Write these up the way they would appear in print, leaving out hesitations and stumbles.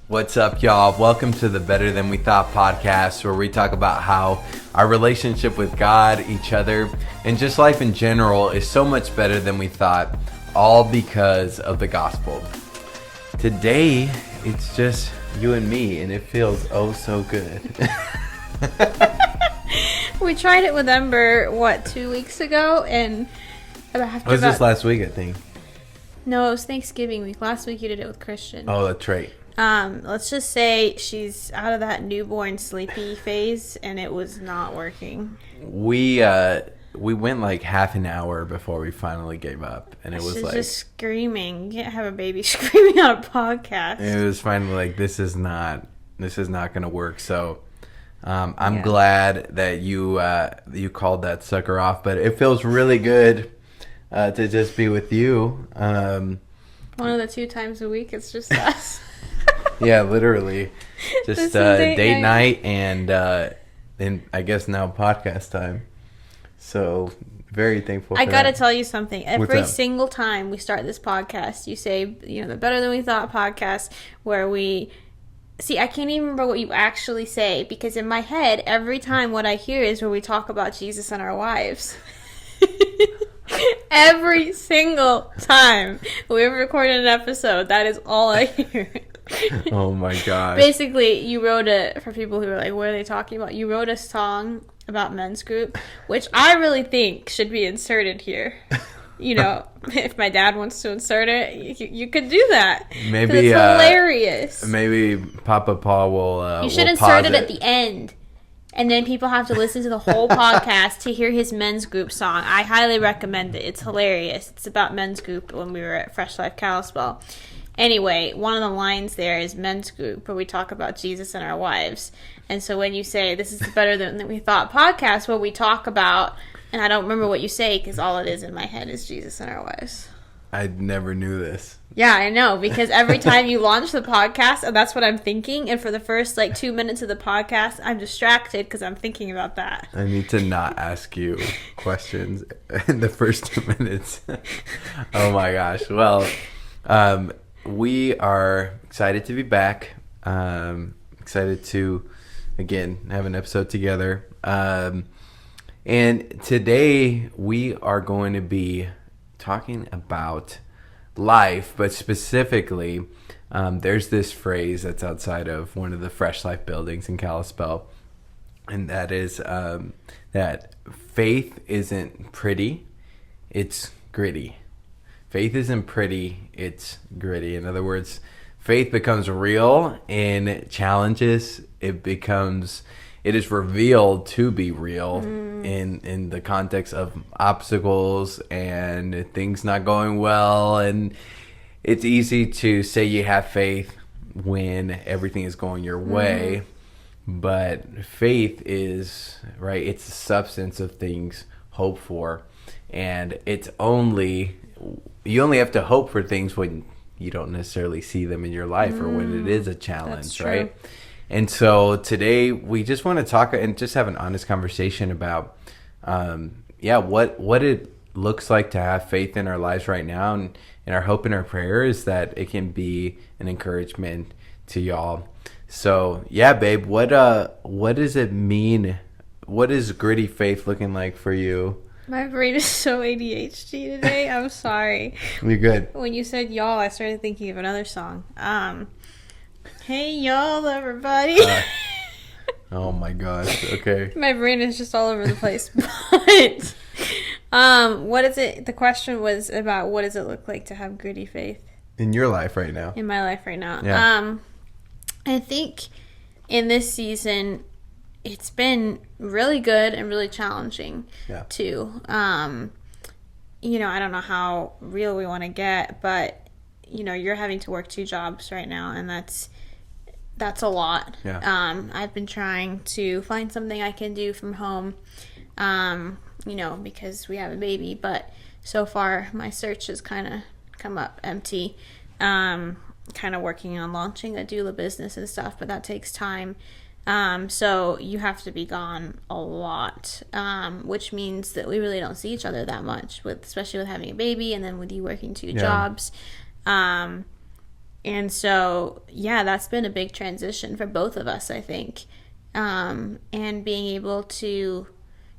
What's up, y'all? Welcome to the Better Than We Thought podcast, where we talk about how our relationship with God, each other, and just life in general is so much better than we thought, all because of the gospel. Today, it's just you and me, and it feels oh so good. We tried it with Ember, 2 weeks ago? And it was just last week, I think. No, it was Thanksgiving week. Last week you did it with Christian. Oh, that's right. Let's just say she's out of that newborn sleepy phase, and it was not working. We went like half an hour before we finally gave up, and it was like just screaming. You can't have a baby screaming on a podcast. It was finally like this is not going to work. So I'm glad that you called that sucker off, but it feels really good to just be with you. One of the 2 times a week, it's just us. Yeah, literally. Just date night and I guess now podcast time. So very thankful for I gotta that. tell you something. Every single time we start this podcast, you say, the Better Than We Thought podcast, where we... See, I can't even remember what you actually say, because in my head, every time what I hear is where we talk about Jesus and our wives. Every single time we ever recorded an episode, that is all I hear. Oh my gosh. Basically, you wrote for people who are like, what are they talking about? You wrote a song about men's group, which I really think should be inserted here. If my dad wants to insert it, you could do that. Maybe it's hilarious. Maybe Papa Paul will. You should insert it at the end, and then people have to listen to the whole podcast to hear his men's group song. I highly recommend it. It's hilarious. It's about men's group when we were at Fresh Life Kalispell. Anyway, one of the lines there is men's group, where we talk about Jesus and our wives. And so when you say, this is the Better Than We Thought podcast, where we talk about, and I don't remember what you say, because all it is in my head is Jesus and our wives. I never knew this. Yeah, I know, because every time you launch the podcast, and that's what I'm thinking, and for the first 2 minutes of the podcast, I'm distracted because I'm thinking about that. I need to not ask you questions in the first 2 minutes. Oh my gosh. Well, we are excited to be back. Excited to, again, have an episode together. And today we are going to be talking about life, but specifically, there's this phrase that's outside of one of the Fresh Life buildings in Kalispell, and that is that faith isn't pretty, it's gritty. Faith isn't pretty, it's gritty. In other words, faith becomes real in challenges. It is revealed to be real in the context of obstacles and things not going well. And it's easy to say you have faith when everything is going your way. But faith is, right, it's the substance of things hoped for. And you only have to hope for things when you don't necessarily see them in your life or when it is a challenge, right? And so today we just want to talk and just have an honest conversation about, what it looks like to have faith in our lives right now. And our hope and our prayer is that it can be an encouragement to y'all. So yeah, babe, what does it mean? What is gritty faith looking like for you? My brain is so ADHD today. I'm sorry. You're good. When you said y'all, I started thinking of another song. Hey y'all, everybody. Oh my gosh. Okay. My brain is just all over the place. But what is it? The question was about what does it look like to have gritty faith in your life right now? In my life right now. Yeah. I think in this season, it's been really good and really challenging too. I don't know how real we want to get, but you're having to work 2 jobs right now, and that's a lot. Yeah. I've been trying to find something I can do from home, because we have a baby, but so far my search has kind of come up empty. Kind of working on launching a doula business and stuff, but that takes time. So you have to be gone a lot, which means that we really don't see each other that much, especially with having a baby and then with you working 2 jobs. And so, yeah, that's been a big transition for both of us, I think. And being able to,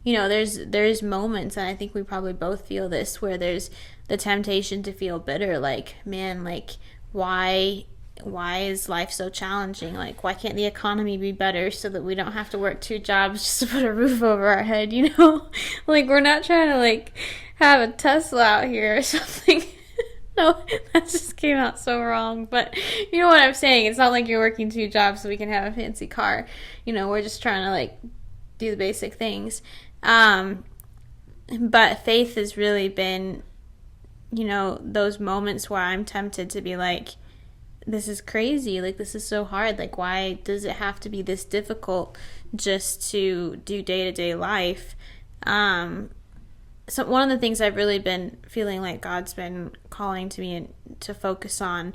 there's moments, and I think we probably both feel this, where there's the temptation to feel bitter, like, man, like, why is life so challenging? Like, why can't the economy be better so that we don't have to work 2 jobs just to put a roof over our head, Like, we're not trying to, like, have a Tesla out here or something. No, that just came out so wrong. But you know what I'm saying? It's not like you're working 2 jobs so we can have a fancy car. We're just trying to, like, do the basic things. But faith has really been, those moments where I'm tempted to be like, this is crazy. Like, this is so hard. Like, why does it have to be this difficult just to do day-to-day life? So one of the things I've really been feeling like God's been calling to me to focus on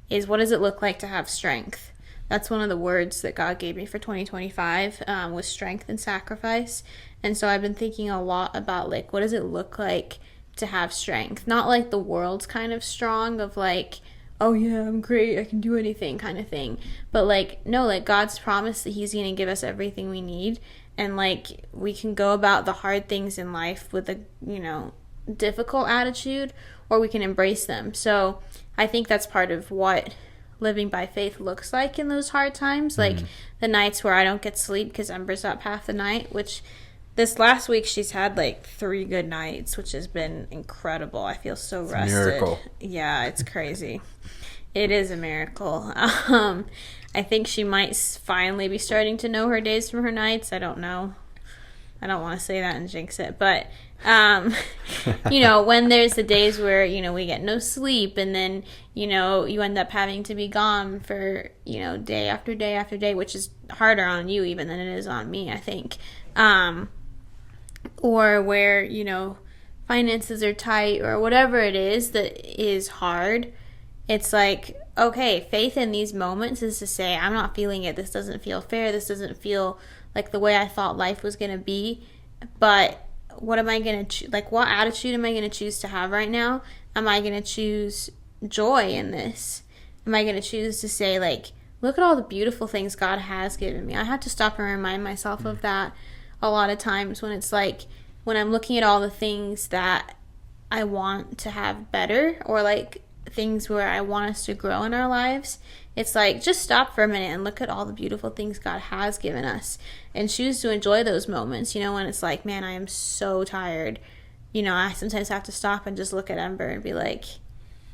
is, what does it look like to have strength? That's one of the words that God gave me for 2025, was strength and sacrifice. And so I've been thinking a lot about, like, what does it look like to have strength? Not like the world's kind of strong of like, oh yeah, I'm great, I can do anything kind of thing. But like, no, like God's promise that he's going to give us everything we need. And like, we can go about the hard things in life with a, difficult attitude, or we can embrace them. So I think that's part of what living by faith looks like in those hard times. Like the nights where I don't get sleep because Ember's up half the night, which this last week she's had like 3 good nights, which has been incredible. I feel so rested. Miracle. Yeah, it's crazy. It is a miracle. I think she might finally be starting to know her days from her nights. I don't know. I don't want to say that and jinx it. But, when there's the days where, we get no sleep, and then, you end up having to be gone for, day after day after day, which is harder on you even than it is on me, I think. Or where, finances are tight, or whatever it is that is hard. It's like, okay, faith in these moments is to say, I'm not feeling it. This doesn't feel fair. This doesn't feel like the way I thought life was going to be. But what am I going to what attitude am I going to choose to have right now? Am I going to choose joy in this? Am I going to choose to say, like, look at all the beautiful things God has given me? I have to stop and remind myself of that a lot of times, when it's like, when I'm looking at all the things that I want to have better, or like things where I want us to grow in our lives, it's like, just stop for a minute and look at all the beautiful things God has given us, and choose to enjoy those moments. When it's like, man, I am so tired. I sometimes have to stop and just look at Ember and be like,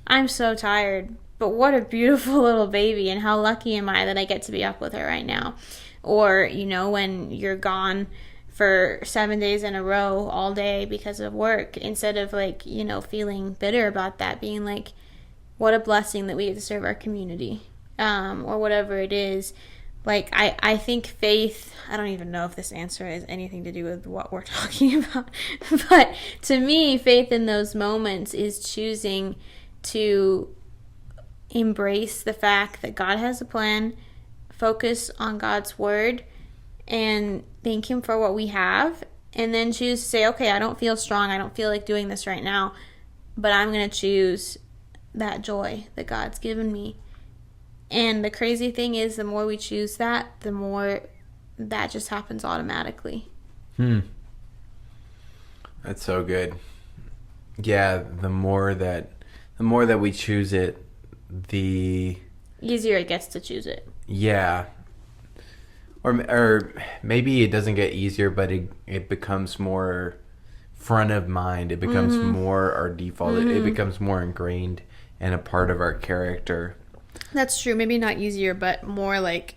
I'm so tired, but what a beautiful little baby, and how lucky am I that I get to be up with her right now. Or, when you're gone for 7 days in a row all day because of work, instead of like, feeling bitter about that, being like, what a blessing that we get to serve our community, or whatever it is. Like, I think faith, I don't even know if this answer has anything to do with what we're talking about, but to me, faith in those moments is choosing to embrace the fact that God has a plan, focus on God's word, and thank him for what we have, and then choose to say, okay, I don't feel strong, I don't feel like doing this right now, but I'm going to choose that joy that God's given me. And the crazy thing is, the more we choose that, the more that just happens automatically. That's so good. Yeah, the more that we choose it, the easier it gets to choose it. Yeah. Or maybe it doesn't get easier, but it becomes more front of mind. It becomes more our default. It becomes more ingrained and a part of our character. That's true. Maybe not easier, but more like,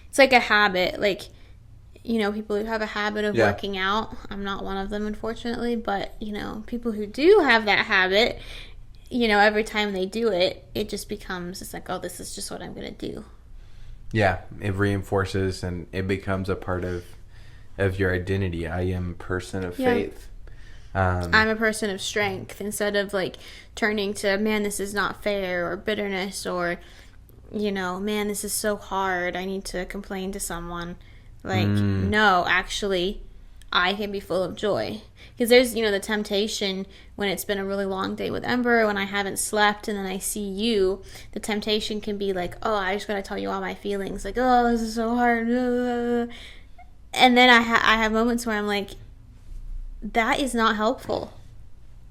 it's like a habit. Like, people who have a habit of working out. I'm not one of them, unfortunately, but, people who do have that habit, every time they do it, it just becomes, it's like, oh, this is just what I'm going to do. Yeah, it reinforces, and it becomes a part of your identity. I am a person of faith. I'm a person of strength, instead of like turning to, man, this is not fair, or bitterness, or, man, this is so hard, I need to complain to someone. Like, no, actually, I can be full of joy. Because there's, the temptation when it's been a really long day with Ember, when I haven't slept, and then I see you, the temptation can be like, oh, I just got to tell you all my feelings. Like, oh, this is so hard. And then I have moments where I'm like, that is not helpful.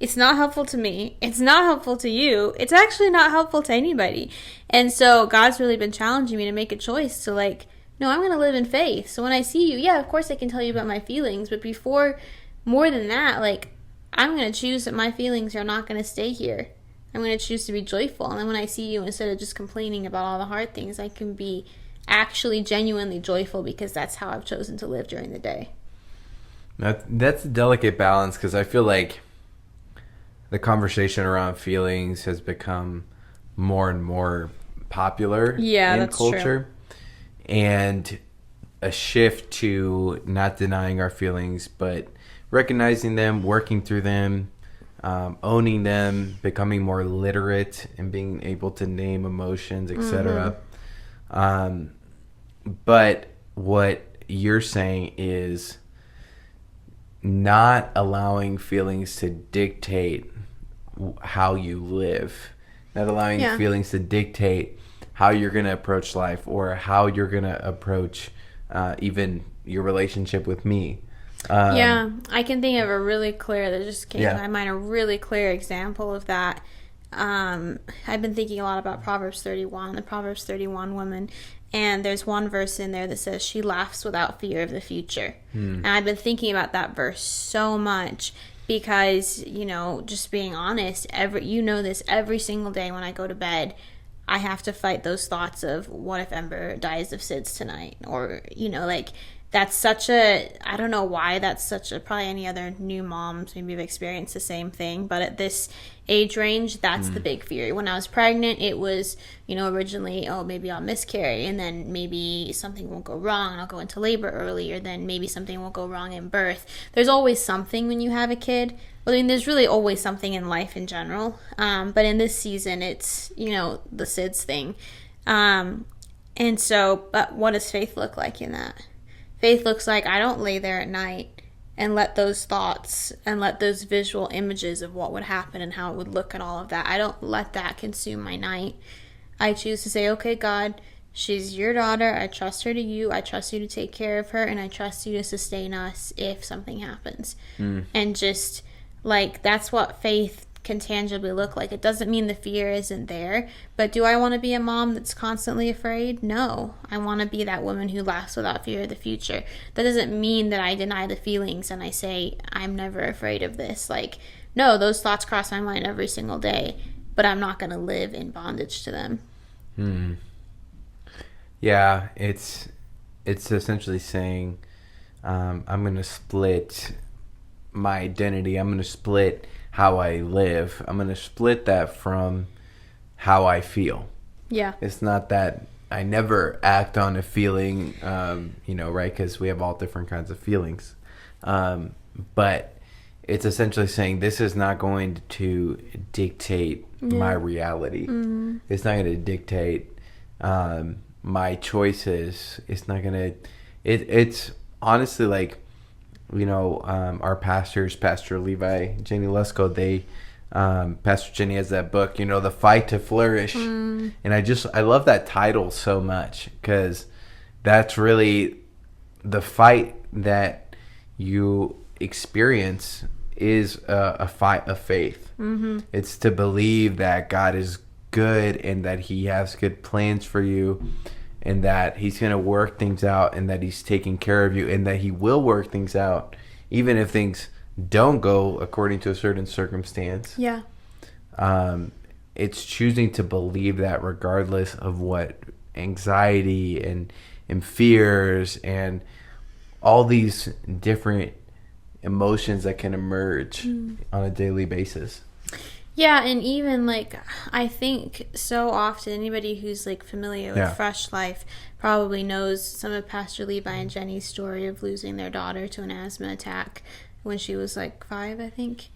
It's not helpful to me. It's not helpful to you. It's actually not helpful to anybody. And so God's really been challenging me to make a choice to like, no, I'm going to live in faith. So when I see you, yeah, of course I can tell you about my feelings. But before, more than that, like, I'm going to choose that my feelings are not going to stay here. I'm going to choose to be joyful. And then when I see you, instead of just complaining about all the hard things, I can be actually genuinely joyful because that's how I've chosen to live during the day. That's a delicate balance, because I feel like the conversation around feelings has become more and more popular in culture. True. And a shift to not denying our feelings, but recognizing them, working through them, owning them, becoming more literate, and being able to name emotions, etc. But what you're saying is not allowing feelings to dictate how you live, not allowing feelings to dictate how you're going to approach life, or how you're going to approach even your relationship with me. I can think of a really clear, that just came to my mind, a really clear example of that. I've been thinking a lot about Proverbs 31, the Proverbs 31 woman, and there's one verse in there that says she laughs without fear of the future. And I've been thinking about that verse so much because, just being honest, every single day when I go to bed, I have to fight those thoughts of, what if Ember dies of SIDS tonight? Or, that's such a, I don't know why that's such a, probably any other new moms maybe have experienced the same thing, but at this age range, that's the big fear. When I was pregnant, it was, originally, oh, maybe I'll miscarry, and then maybe something won't go wrong and I'll go into labor early, or then maybe something will go wrong in birth. There's always something when you have a kid. Well, there's really always something in life in general. But in this season, it's, the SIDS thing. And so, but what does faith look like in that? Faith looks like I don't lay there at night and let those thoughts and let those visual images of what would happen and how it would look and all of that, I don't let that consume my night. I choose to say, okay, God, she's your daughter. I trust her to you. I trust you to take care of her, and I trust you to sustain us if something happens. And just, that's what faith can tangibly look like. It doesn't mean the fear isn't there, but do I want to be a mom that's constantly afraid? No. I want to be that woman who laughs without fear of the future. That doesn't mean that I deny the feelings and I say, I'm never afraid of this. No, those thoughts cross my mind every single day, but I'm not going to live in bondage to them. Yeah, it's essentially saying, I'm going to split my identity. I'm going to split how I live. I'm going to split that from how I feel. Yeah. It's not that I never act on a feeling, right? Because we have all different kinds of feelings. But it's essentially saying this is not going to dictate my reality. It's not going to dictate my choices. It's not going to... It's honestly our pastors, Pastor Levi, Jenny Lesko, Pastor Jenny has that book, The Fight to Flourish. And I love that title so much, because that's really the fight that you experience is a fight of faith. It's to believe that God is good and that he has good plans for you, and that he's going to work things out, and that he's taking care of you, and that he will work things out even if things don't go according to a certain circumstance. Yeah. It's choosing to believe that regardless of what anxiety and fears and all these different emotions that can emerge on a daily basis. Yeah, and even I think so often anybody who's familiar with Fresh Life probably knows some of Pastor Levi and Jenny's story of losing their daughter to an asthma attack when she was 5, I think.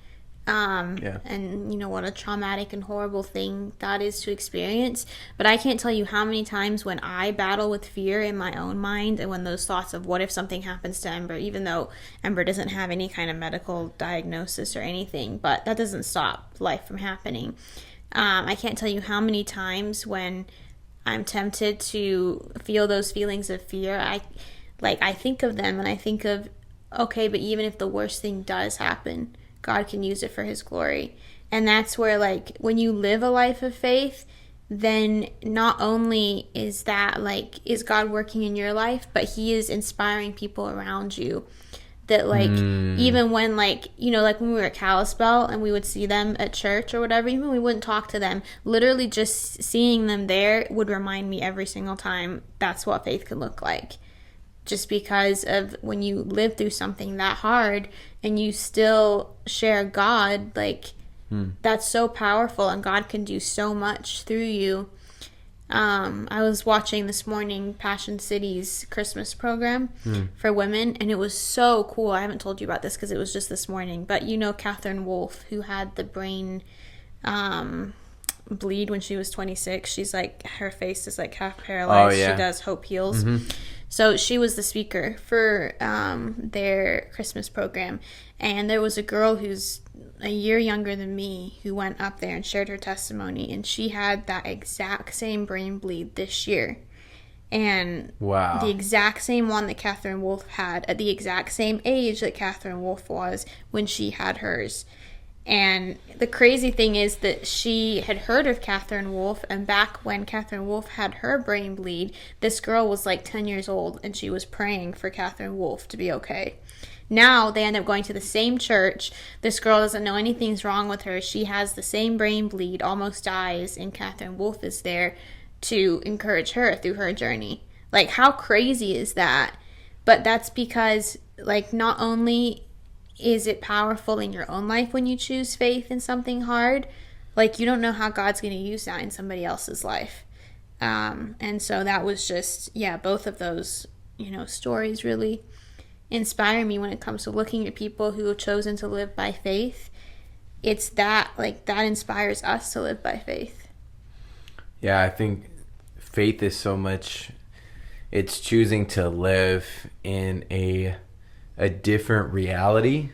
And you know what a traumatic and horrible thing that is to experience. But I can't tell you how many times when I battle with fear in my own mind, and when those thoughts of what if something happens to Ember, even though Ember doesn't have any kind of medical diagnosis or anything, but that doesn't stop life from happening. I can't tell you how many times when I'm tempted to feel those feelings of fear, I think of them and I think of, okay, but even if the worst thing does happen, God can use it for his glory. And that's where, like, when you live a life of faith, then not only is that, like, is God working in your life, but he is inspiring people around you. That, like, even when, like, you know, like when we were at Kalispell and we would see them at church or whatever, even we wouldn't talk to them, literally just seeing them there would remind me every single time that's what faith can look like. Just because of when you live through something that hard and you still share God, like, that's so powerful, and God can do so much through you. I was watching this morning Passion City's Christmas program for women, and it was so cool. I haven't told you about this because it was just this morning, but you know Catherine Wolfe, who had the brain bleed when she was 26. She's like, her face is like half paralyzed. She does Hope Heals. So she was the speaker for their Christmas program. And there was a girl who's a year younger than me who went up there and shared her testimony. And she had that exact same brain bleed this year. And the exact same one that Catherine Wolfe had at the exact same age that Catherine Wolfe was when she had hers. And the crazy thing is that she had heard of Catherine Wolfe, and back when Catherine Wolfe had her brain bleed, this girl was like 10 years old, and she was praying for Catherine Wolfe to be okay. Now they end up going to the same church. This girl doesn't know anything's wrong with her. She has the same brain bleed, almost dies, and Catherine Wolfe is there to encourage her through her journey. Like, how crazy is that? But that's because, like, not only is it powerful in your own life when you choose faith in something hard, like, you don't know how God's going to use that in somebody else's life. And so that was just, both of those, you know, stories really inspire me when it comes to looking at people who have chosen to live by faith. It's that, like, that inspires us to live by faith. Yeah, I think faith is so much, it's choosing to live in a different reality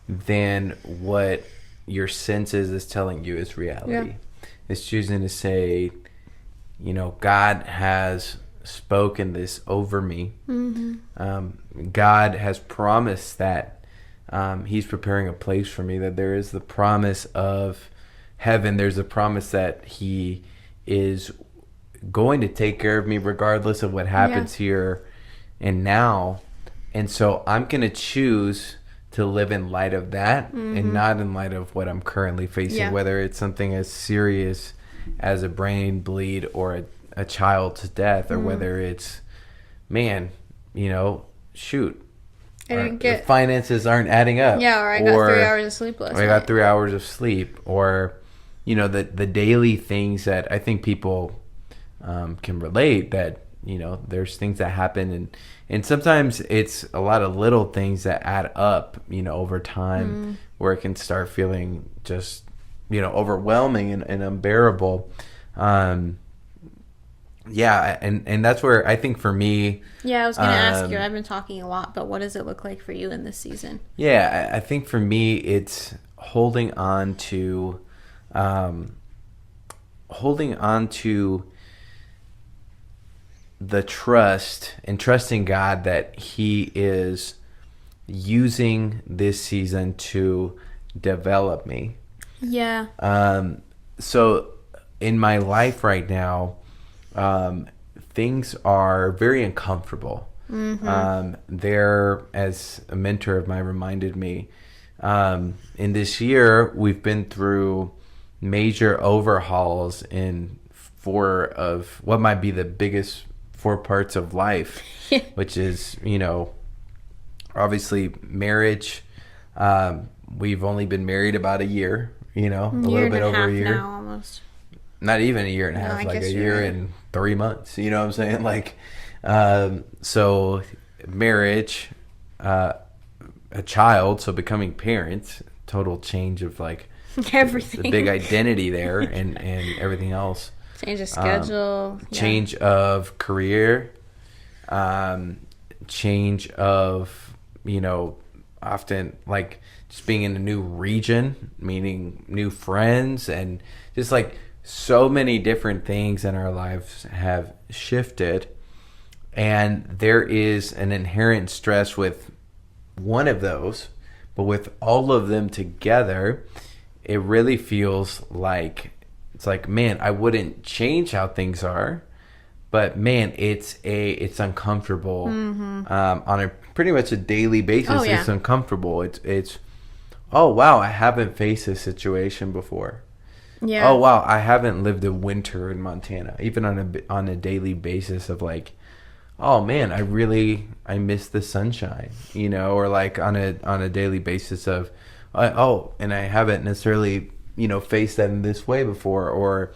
than what your senses is telling you is reality. It's choosing to say, you know, God has spoken this over me. God has promised that he's preparing a place for me, that there is the promise of heaven. There's a promise that he is going to take care of me regardless of what happens here and now. And so I'm going to choose to live in light of that and not in light of what I'm currently facing, whether it's something as serious as a brain bleed or a child's death, or whether it's, man, you know, shoot, the finances aren't adding up. Yeah, or I got 3 hours of sleep last night. I got 3 hours of sleep, or, you know, the daily things that I think people can relate, that, you know, there's things that happen, and sometimes it's a lot of little things that add up, you know, over time, where it can start feeling just, you know, overwhelming and unbearable. And that's where I think for me... Yeah, I was going to ask you, I've been talking a lot, but what does it look like for you in this season? Yeah, I think for me, it's holding on to the trust and trusting God that he is using this season to develop me. Yeah. So in my life right now, things are very uncomfortable. There, as a mentor of mine reminded me, in this year, we've been through major overhauls in 4 of what might be the biggest 4 parts of life, which is, you know, obviously marriage. We've only been married about a year, you know, a little bit over a year. Now, almost. Not even a year and a half, like a year and 3 months. You know what I'm saying? Like, so marriage, a child, so becoming parents, total change of like everything. the big identity there and everything else. Change of schedule. Change of career. Change of, often like just being in a new region, meaning new friends, and just like so many different things in our lives have shifted. And there is an inherent stress with one of those, but with all of them together, it really feels like, it's like, man, I wouldn't change how things are, but man, it's uncomfortable. On a pretty much a daily basis. Oh, yeah. It's uncomfortable. It's oh wow, I haven't faced this situation before. Yeah. Oh wow, I haven't lived a winter in Montana, even on a daily basis of like, oh man, I miss the sunshine, or like on a daily basis of, and I haven't necessarily faced that in this way before, or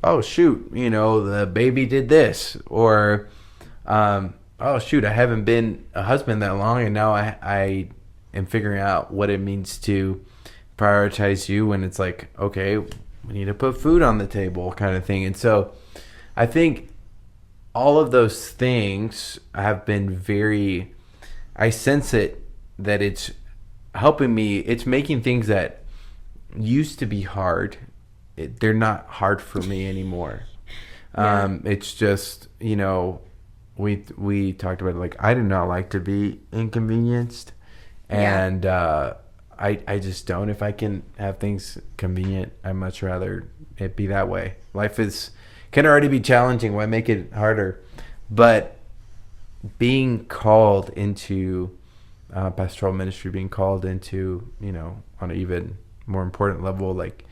oh shoot, the baby did this, or oh shoot, I haven't been a husband that long, and now I am figuring out what it means to prioritize you when it's like, okay, we need to put food on the table kind of thing. And so I think all of those things have been I sense it, that it's helping me. It's making things that used to be hard, they're not hard for me anymore. Yeah. It's just, we talked about it, like, I do not like to be inconvenienced. And I just don't. If I can have things convenient, I'd much rather it be that way. Life can already be challenging. Why make it harder? But being called into pastoral ministry, being called into, on an even more important level, like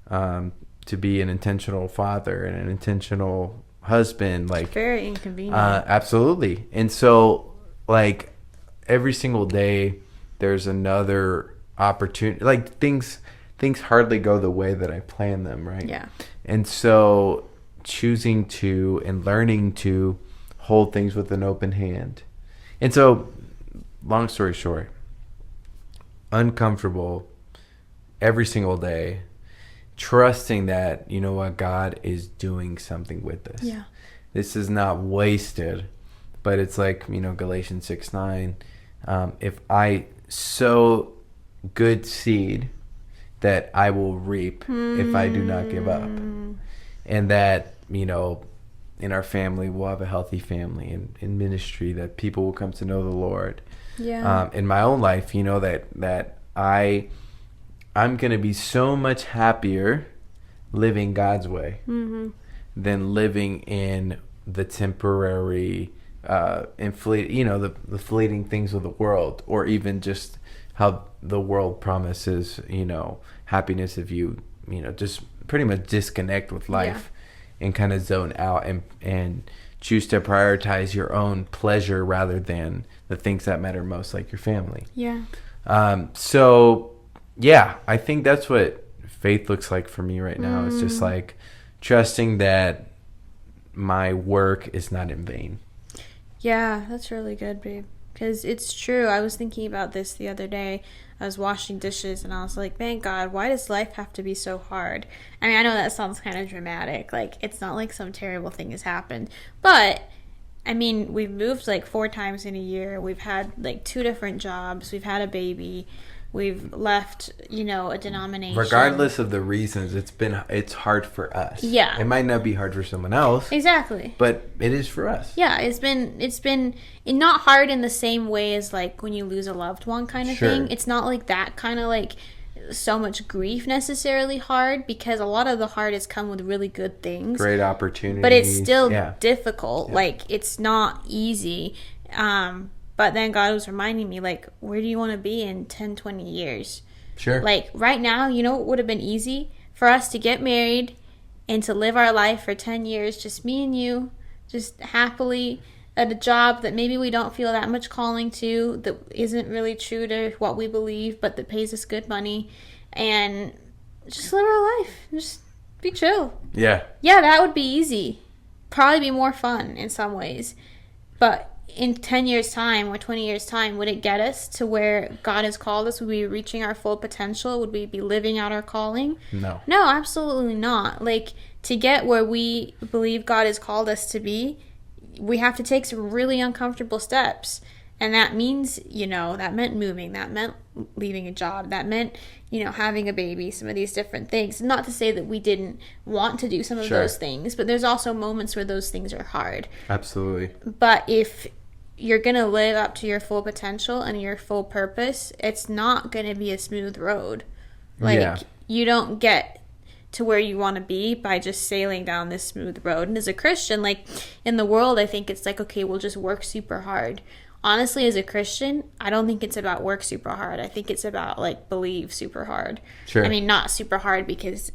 to be an intentional father and an intentional husband, like, very inconvenient. Absolutely. And so, like, every single day there's another opportunity. Like, things hardly go the way that I plan them, right? Yeah. And so choosing to and learning to hold things with an open hand. And so, long story short, uncomfortable every single day, trusting that, what, God is doing something with this. Yeah. This is not wasted, but it's like, Galatians 6:9, if I sow good seed, that I will reap if I do not give up. And that, in our family, we'll have a healthy family, and in ministry, that people will come to know the Lord. Yeah. In my own life, that I'm going to be so much happier living God's way than living in the temporary, the fleeting things of the world, or even just how the world promises, happiness if you, just pretty much disconnect with life and kind of zone out and choose to prioritize your own pleasure rather than the things that matter most, like your family. Yeah. So, yeah, I think that's what faith looks like for me right now. It's just like trusting that my work is not in vain. Yeah, that's really good, babe. Because it's true. I was thinking about this the other day. I was washing dishes, and I was like, man, God, why does life have to be so hard? I mean, I know that sounds kind of dramatic. Like, it's not like some terrible thing has happened. But, I mean, we've moved like 4 times in a year. We've had like 2 different jobs. We've had a baby. We've left, a denomination. Regardless of the reasons, it's hard for us. Yeah. It might not be hard for someone else. Exactly. But it is for us. Yeah, it's been not hard in the same way as like when you lose a loved one kind of thing. It's not like that kind of like so much grief necessarily hard, because a lot of the hard has come with really good things. Great opportunities. But it's still difficult. Yeah. Like, it's not easy. But then God was reminding me, like, where do you want to be in 10, 20 years? Sure. Like, right now, what would have been easy? For us to get married and to live our life for 10 years, just me and you, just happily at a job that maybe we don't feel that much calling to, that isn't really true to what we believe, but that pays us good money, and just live our life. Just be chill. Yeah. Yeah, that would be easy. Probably be more fun in some ways. But in 10 years time or 20 years time, would it get us to where God has called us? Would we be reaching our full potential? Would we be living out our calling? No. No, absolutely not. Like, to get where we believe God has called us to be, we have to take some really uncomfortable steps. And that means, that meant moving, that meant leaving a job, that meant, having a baby, some of these different things. Not to say that we didn't want to do some of those things, but there's also moments where those things are hard. Absolutely. But if you're going to live up to your full potential and your full purpose, it's not going to be a smooth road. Like, you don't get to where you want to be by just sailing down this smooth road. And as a Christian, like, in the world, I think it's like, okay, we'll just work super hard. Honestly, as a Christian, I don't think it's about work super hard. I think it's about, like, believe super hard. Sure. I mean, not super hard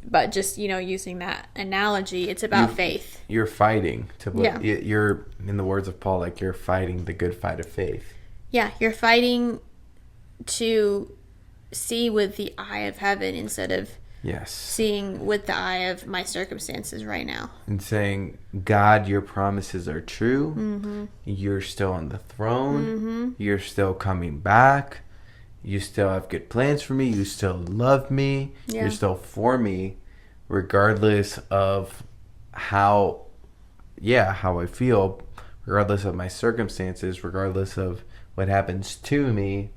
but just, using that analogy, it's about faith. You're fighting to believe. Yeah. You're, in the words of Paul, like, you're fighting the good fight of faith. Yeah, you're fighting to see with the eye of heaven instead of seeing with the eye of my circumstances right now. And saying, God, your promises are true. Mm-hmm. You're still on the throne. Mm-hmm. You're still coming back. You still have good plans for me. You still love me. Yeah. You're still for me, regardless of how I feel, regardless of my circumstances, regardless of what happens to me.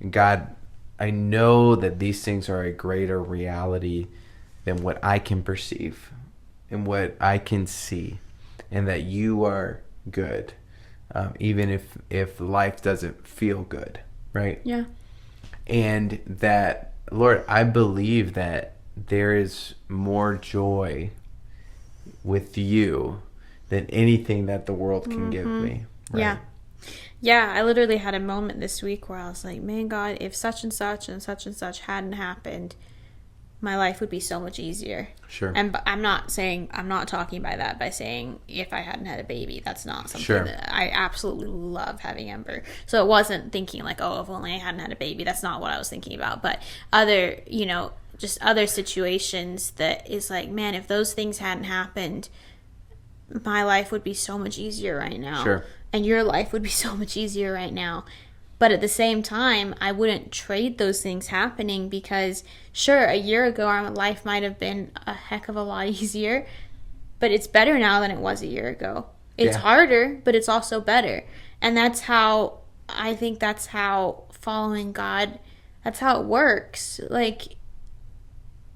God, I know that these things are a greater reality than what I can perceive and what I can see, and that you are good, even if life doesn't feel good, right? Yeah. And that, Lord, I believe that there is more joy with you than anything that the world can give me. Right? Yeah. Yeah, I literally had a moment this week where I was like, man, God, if such and such and such and such hadn't happened, my life would be so much easier. Sure. And I'm not talking by that by saying if I hadn't had a baby. That's not something that I absolutely love having Ember. So it wasn't thinking like, oh, if only I hadn't had a baby. That's not what I was thinking about. But other, just other situations that is like, man, if those things hadn't happened, my life would be so much easier right now. Sure. And your life would be so much easier right now. But at the same time, I wouldn't trade those things happening because, sure, a year ago, our life might have been a heck of a lot easier. But it's better now than it was a year ago. It's harder, but it's also better. And that's how following God, that's how it works. Like,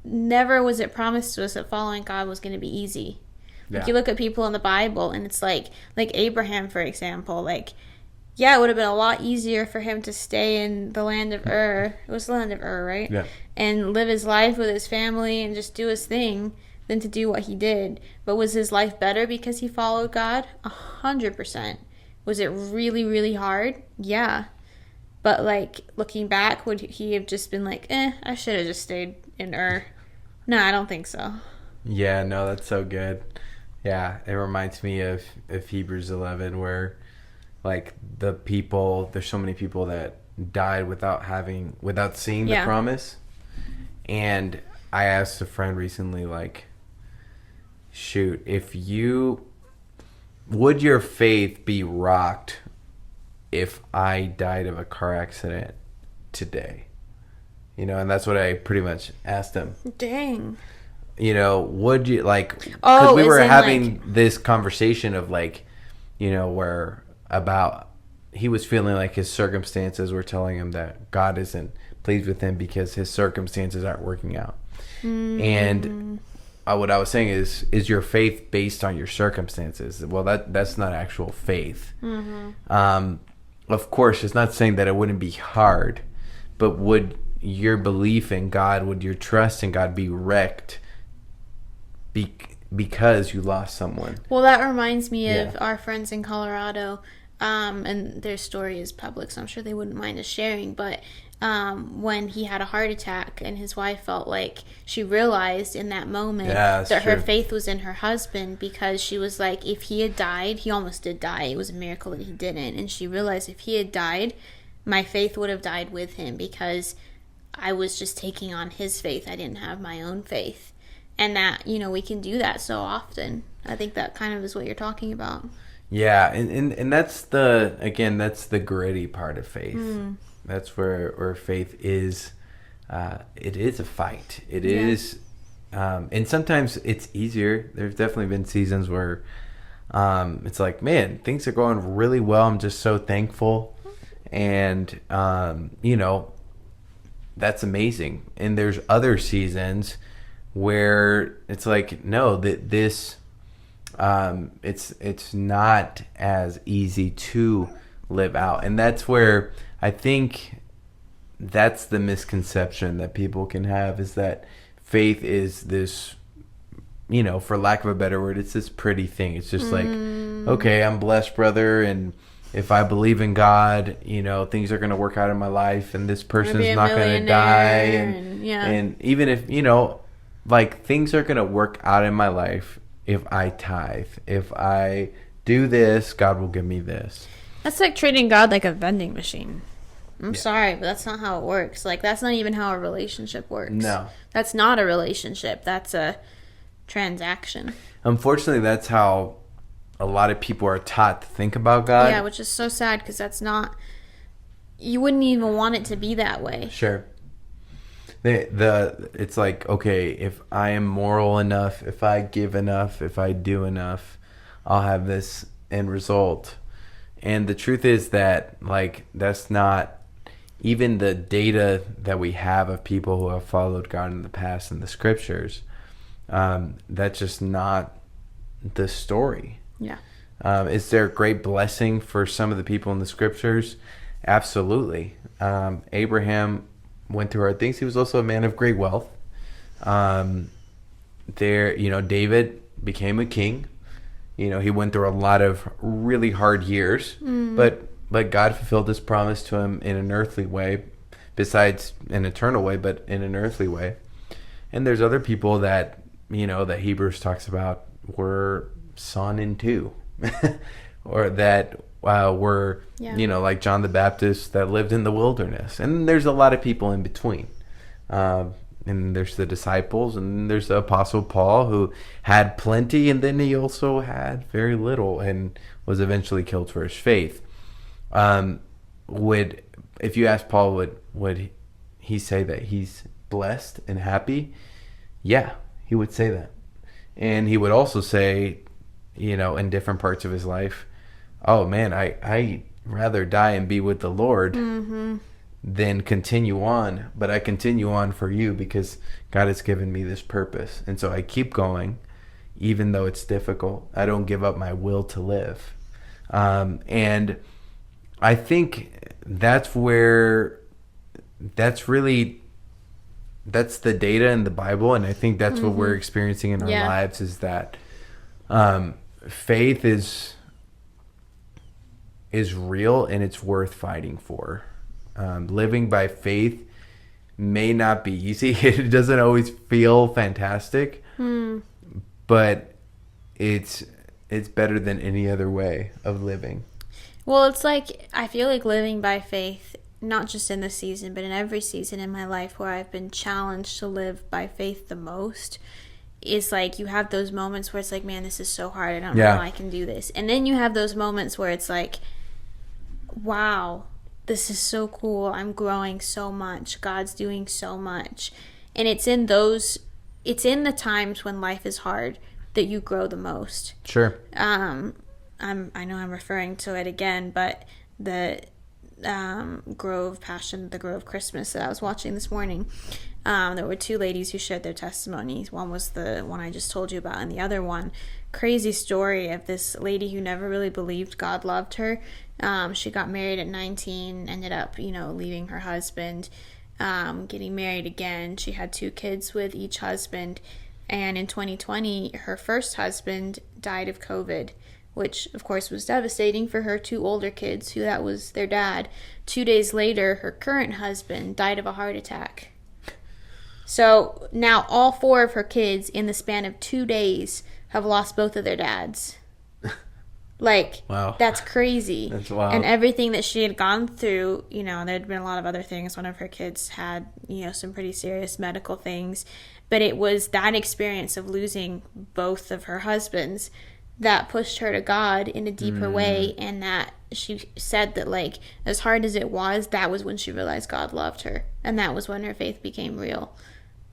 never was it promised to us that following God was going to be easy. Like, you look at people in the Bible, and it's like Abraham, for example, like, yeah, it would have been a lot easier for him to stay in the land of Ur. It was the land of Ur, right? Yeah. And live his life with his family and just do his thing than to do what he did. But was his life better because he followed God? 100%. Was it really, really hard? Yeah. But, like, looking back, would he have just been like, I should have just stayed in Ur? No, I don't think so. Yeah, no, that's so good. Yeah, it reminds me of Hebrews 11 where, like, there's so many people that died without seeing the promise. And I asked a friend recently, like, shoot, would your faith be rocked if I died of a car accident today? And that's what I pretty much asked him. Dang. Would you, like, because we were having this conversation of, like, where about he was feeling like his circumstances were telling him that God isn't pleased with him because his circumstances aren't working out. And what I was saying is your faith based on your circumstances? Well, that's not actual faith. Of course, it's not saying that it wouldn't be hard, but would your belief in God, would your trust in God be wrecked because you lost someone? Well, that reminds me of our friends in Colorado, and their story is public, so I'm sure they wouldn't mind us sharing, but when he had a heart attack and his wife felt like she realized in that moment that her faith was in her husband, because she was like, if he had died, he almost did die, it was a miracle that he didn't, and she realized if he had died, my faith would have died with him because I was just taking on his faith. I didn't have my own faith. And that, we can do that so often. I think that kind of is what you're talking about. Yeah, and that's that's the gritty part of faith. That's where faith is. It is a fight. It is, and sometimes it's easier. There's definitely been seasons where it's like, man, things are going really well. I'm just so thankful, and that's amazing. And there's other seasons where it's like, no, that this. It's not as easy to live out, and that's where I think that's the misconception that people can have, is that faith is this, for lack of a better word, it's this pretty thing. It's just like, okay, I'm blessed, brother, and if I believe in God, things are going to work out in my life, and this person's not going to die, and even if like things are going to work out in my life. If I tithe, if I do this, God will give me this. That's like treating God like a vending machine. I'm sorry, but that's not how it works. Like, that's not even how a relationship works. No. That's not a relationship. That's a transaction. Unfortunately, that's how a lot of people are taught to think about God. Yeah, which is so sad, because that's not... You wouldn't even want it to be that way. Sure. It's like, okay, if I am moral enough, if I give enough, if I do enough, I'll have this end result. And the truth is that, like, that's not even the data that we have of people who have followed God in the past in the scriptures. That's just not the story. Yeah. Is there great blessing for some of the people in the scriptures? Absolutely. Abraham went through hard things. He was also a man of great wealth. David became a king. He went through a lot of really hard years, but God fulfilled his promise to him in an earthly way, besides an eternal way, but in an earthly way. And there's other people that, that Hebrews talks about were sawn in two, or that were, like John the Baptist, that lived in the wilderness. And there's a lot of people in between. And there's the disciples, and there's the Apostle Paul, who had plenty, and then he also had very little and was eventually killed for his faith. If you ask Paul, would he say that he's blessed and happy? Yeah, he would say that. And he would also say, in different parts of his life, oh man, I rather die and be with the Lord than continue on. But I continue on for you because God has given me this purpose. And so I keep going, even though it's difficult. I don't give up my will to live. And I think that's the data in the Bible. And I think that's what we're experiencing in our lives, is that faith is real, and it's worth fighting for. Living by faith may not be easy. It doesn't always feel fantastic, but it's better than any other way of living. Well, it's like, I feel like living by faith, not just in this season, but in every season in my life where I've been challenged to live by faith the most, is like, you have those moments where it's like, man, this is so hard. I don't know how I can do this. And then you have those moments where it's like, wow, this is so cool. I'm growing so much. God's doing so much. And it's in the times when life is hard that you grow the most. Sure. I know I'm referring to it again, but the Grove Christmas that I was watching this morning, there were two ladies who shared their testimonies. One was the one I just told you about, and the other one, crazy story of this lady who never really believed God loved her. She got married at 19, ended up, leaving her husband, getting married again. She had 2 kids with each husband, and in 2020, her first husband died of COVID, which of course was devastating for her 2 older kids, who that was their dad. 2 days later, her current husband died of a heart attack. So now all 4 of her kids in the span of 2 days have lost both of their dads. Like, wow. That's crazy. That's wild. And everything that she had gone through, there'd been a lot of other things. One of her kids had, some pretty serious medical things. But it was that experience of losing both of her husbands that pushed her to God in a deeper way, and that she said that, like, as hard as it was, that was when she realized God loved her, and that was when her faith became real.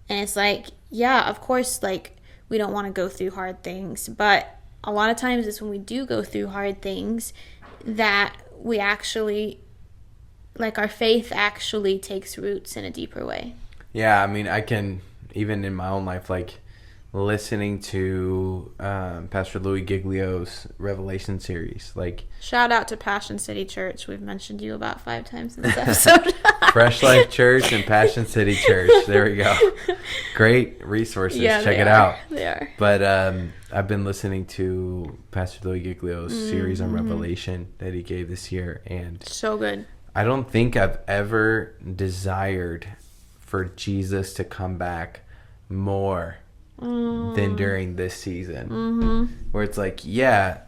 And it's like, yeah, of course, like, we don't want to go through hard things, but a lot of times it's when we do go through hard things that we actually, like, our faith actually takes roots in a deeper way. Yeah, I mean, I can, even in my own life, like, listening to Pastor Louis Giglio's Revelation series, like, shout out to Passion City Church. We've mentioned you about 5 times in this episode. Fresh Life Church and Passion City Church. There we go. Great resources. Yeah, check it out. They are. But I've been listening to Pastor Louis Giglio's series on Revelation that he gave this year, and so good. I don't think I've ever desired for Jesus to come back more than during this season, where it's like, yeah,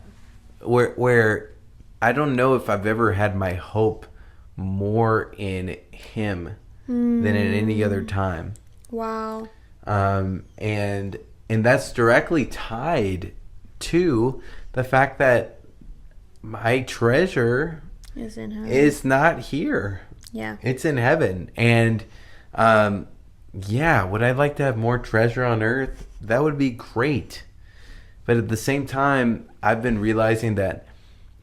where I don't know if I've ever had my hope more in him than at any other time. Wow. And that's directly tied to the fact that my treasure Is in heaven. is not here. Yeah. It's in heaven. And yeah, would I like to have more treasure on earth? That would be great. But at the same time, I've been realizing that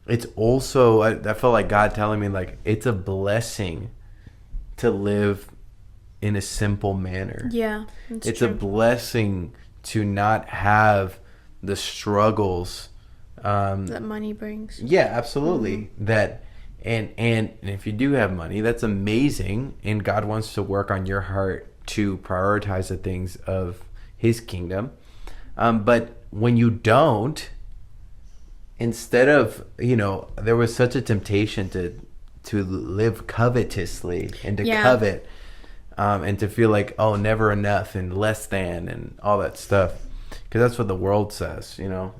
it's also, I felt like God telling me, like, it's a blessing to live in a simple manner. Yeah. It's a blessing to not have the struggles that money brings. Yeah, absolutely. That and if you do have money, that's amazing, and God wants to work on your heart to prioritize the things of his kingdom. But when you don't, instead of, there was such a temptation to live covetously and to covet, and to feel like, oh, never enough and less than and all that stuff. Because that's what the world says,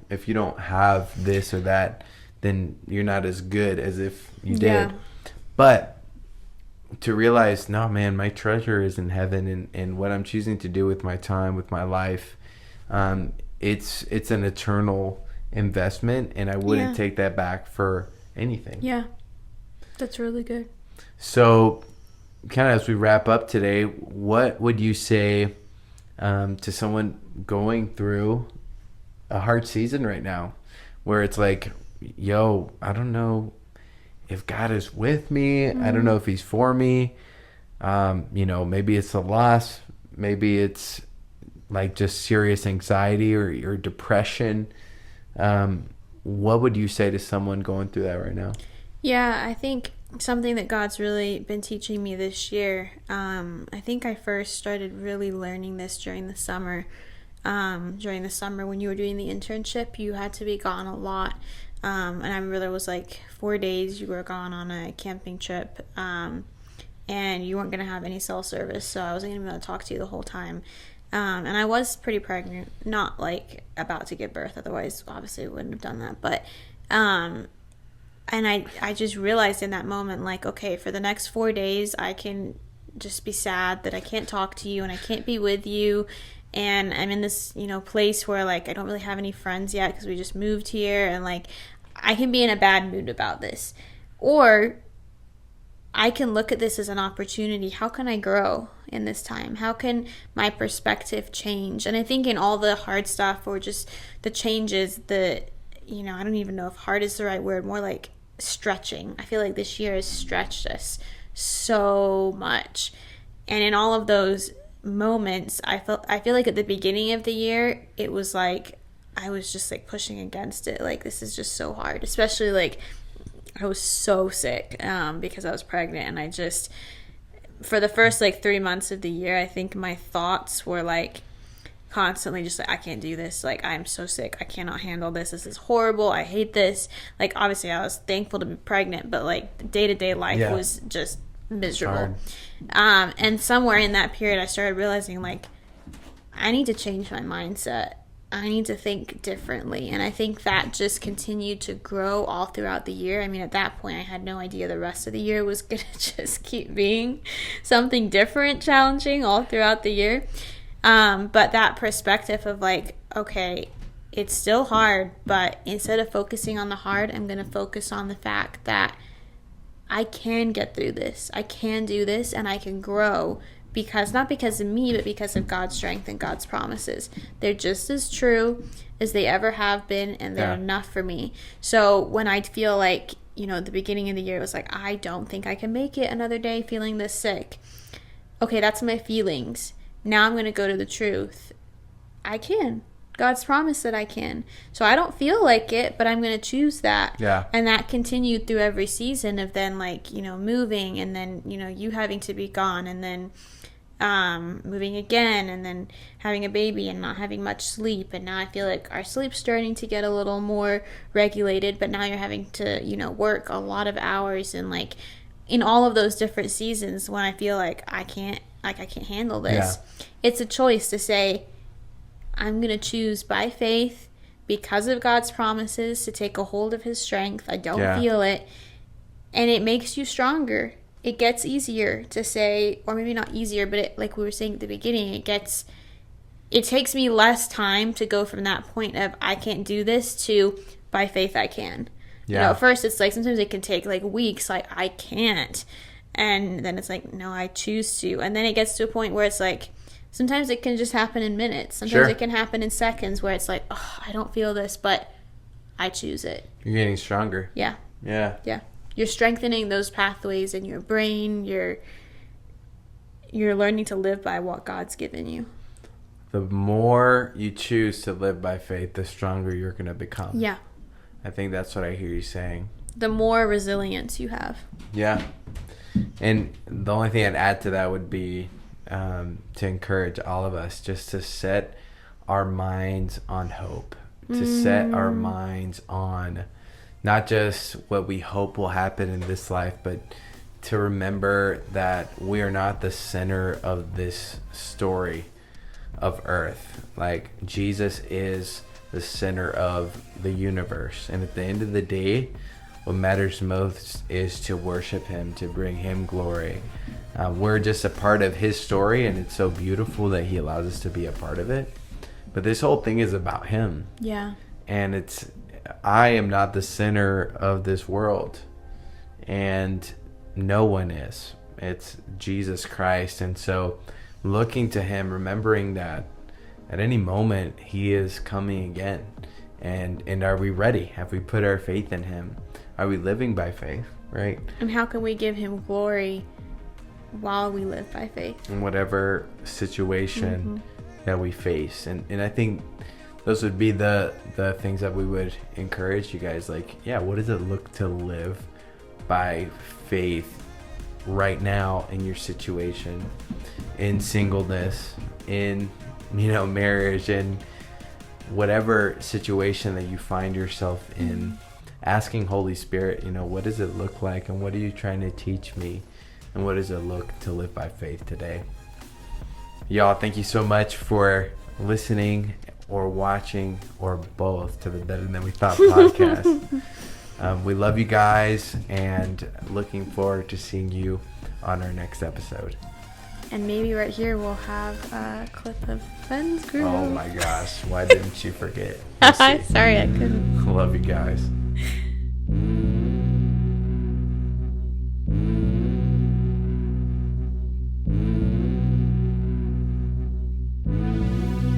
if you don't have this or that, then you're not as good as if you did. But to realize, no, man, my treasure is in heaven, and what I'm choosing to do with my time, with my life, it's an eternal investment, and I wouldn't take that back for anything. Yeah, that's really good. So, kind of as we wrap up today, what would you say to someone going through a hard season right now, where it's like, yo, I don't know if God is with me. I don't know if he's for me. Maybe it's a loss. Maybe it's like just serious anxiety or depression. What would you say to someone going through that right now? Yeah, I think something that God's really been teaching me this year, I think I first started really learning this during the summer. During the summer when you were doing the internship, you had to be gone a lot. And I remember there was like 4 days you were gone on a camping trip, and you weren't going to have any cell service, so I wasn't going to be able to talk to you the whole time. And I was pretty pregnant, not like about to give birth, otherwise obviously I wouldn't have done that. But and I just realized in that moment, like, okay, for the next 4 days I can just be sad that I can't talk to you and I can't be with you. And I'm in this, place where, like, I don't really have any friends yet because we just moved here. And, like, I can be in a bad mood about this. Or I can look at this as an opportunity. How can I grow in this time? How can my perspective change? And I think in all the hard stuff or just the changes, I don't even know if hard is the right word, more like stretching. I feel like this year has stretched us so much. And in all of those moments, I feel like at the beginning of the year, it was like I was just like pushing against it, like, this is just so hard, especially like I was so sick because I was pregnant, and I just, for the first like 3 months of the year, I think my thoughts were like constantly just like, I can't do this, like, I'm so sick, I cannot handle this is horrible, I hate this. Like, obviously I was thankful to be pregnant, but like the day-to-day life was just miserable. And somewhere in that period I started realizing, like, I need to change my mindset. I need to think differently. And I think that just continued to grow all throughout the year. I mean, at that point I had no idea the rest of the year was gonna just keep being something different, challenging all throughout the year. But that perspective of like, okay, it's still hard, but instead of focusing on the hard, I'm going to focus on the fact that I can get through this. I can do this, and I can grow, because not because of me, but because of God's strength and God's promises. They're just as true as they ever have been, and they're enough for me. So when I feel like, at the beginning of the year, it was like, I don't think I can make it another day feeling this sick. Okay, that's my feelings. Now I'm going to go to the truth. I can. God's promised that I can. So I don't feel like it, but I'm going to choose that. Yeah. And that continued through every season of then, like, moving, and then, you having to be gone, and then moving again, and then having a baby and not having much sleep. And now I feel like our sleep's starting to get a little more regulated, but now you're having to, work a lot of hours, and like in all of those different seasons when I feel like I can't handle this. Yeah. It's a choice to say, I'm going to choose by faith, because of God's promises, to take a hold of his strength. I don't feel it. And it makes you stronger. It gets easier to say, or maybe not easier, but like we were saying at the beginning, it takes me less time to go from that point of I can't do this to by faith I can. Yeah. At first it's like sometimes it can take like weeks, like I can't. And then it's like, no, I choose to. And then it gets to a point where it's like, sometimes it can just happen in minutes. Sometimes it can happen in seconds, where it's like, oh, I don't feel this, but I choose it. You're getting stronger. Yeah. Yeah. Yeah. You're strengthening those pathways in your brain. You're learning to live by what God's given you. The more you choose to live by faith, the stronger you're going to become. Yeah. I think that's what I hear you saying. The more resilience you have. Yeah. And the only thing I'd add to that would be to encourage all of us just to set our minds on hope, to set our minds on not just what we hope will happen in this life, but to remember that we are not the center of this story of earth. Like, Jesus is the center of the universe. And at the end of the day, what matters most is to worship him, to bring him glory. We're just a part of his story, and it's so beautiful that he allows us to be a part of it. But this whole thing is about him. Yeah. And I am not the center of this world, and no one is. It's Jesus Christ. And so looking to him, remembering that at any moment he is coming again. And are we ready? Have we put our faith in him? Are we living by faith, right? And how can we give him glory while we live by faith? In whatever situation that we face. And I think those would be the things that we would encourage you guys. Like, what does it look to live by faith right now in your situation, in singleness, in marriage, and whatever situation that you find yourself in? Asking Holy Spirit, what does it look like, and what are you trying to teach me, and what does it look to live by faith today? Y'all, thank you so much for listening or watching or both to the Better Than We Thought podcast. We love you guys, and looking forward to seeing you on our next episode. And maybe right here we'll have a clip of Men's Group. Oh my gosh, why didn't you forget? Sorry, I couldn't. Love you guys.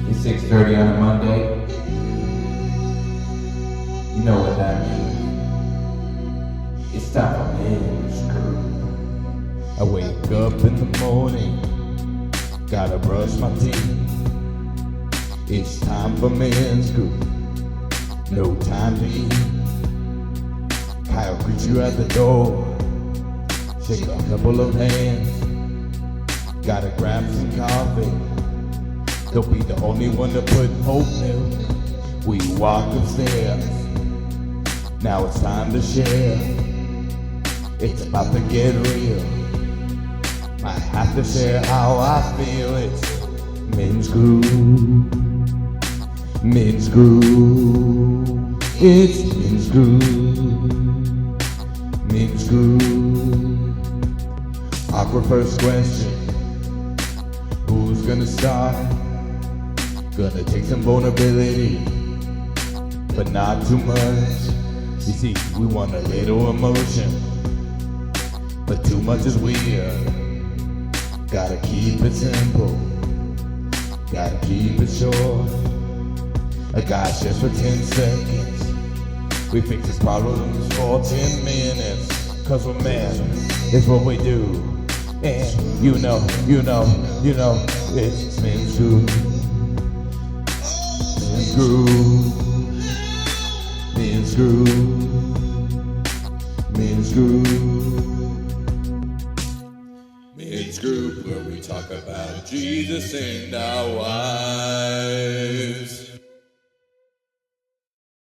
It's 6:30 on a Monday. You know what that means. It's time for Men's Group. I wake up in the morning, gotta brush my teeth. It's time for Men's Group. No time to eat. Kyle greets you at the door. Shake a couple of hands. Gotta grab some coffee. Don't be the only one to put hope in. We walk upstairs. Now it's time to share. It's about to get real. I have to share how I feel. It's Men's Group. Men's Group. It's Men's Group. Men's Group. Awkward first question. Who's gonna start? Gonna take some vulnerability. but not too much. You see, we want a little emotion, but too much is weird. Gotta keep it simple, gotta keep it short. Guys, just for 10 seconds, we fix his problems for 10 minutes. Cause we're men, it's what we do. And you know, it's men's groove. Men's groove. Men's groove. Men's groove. Men's group, where we talk about Jesus and our wives.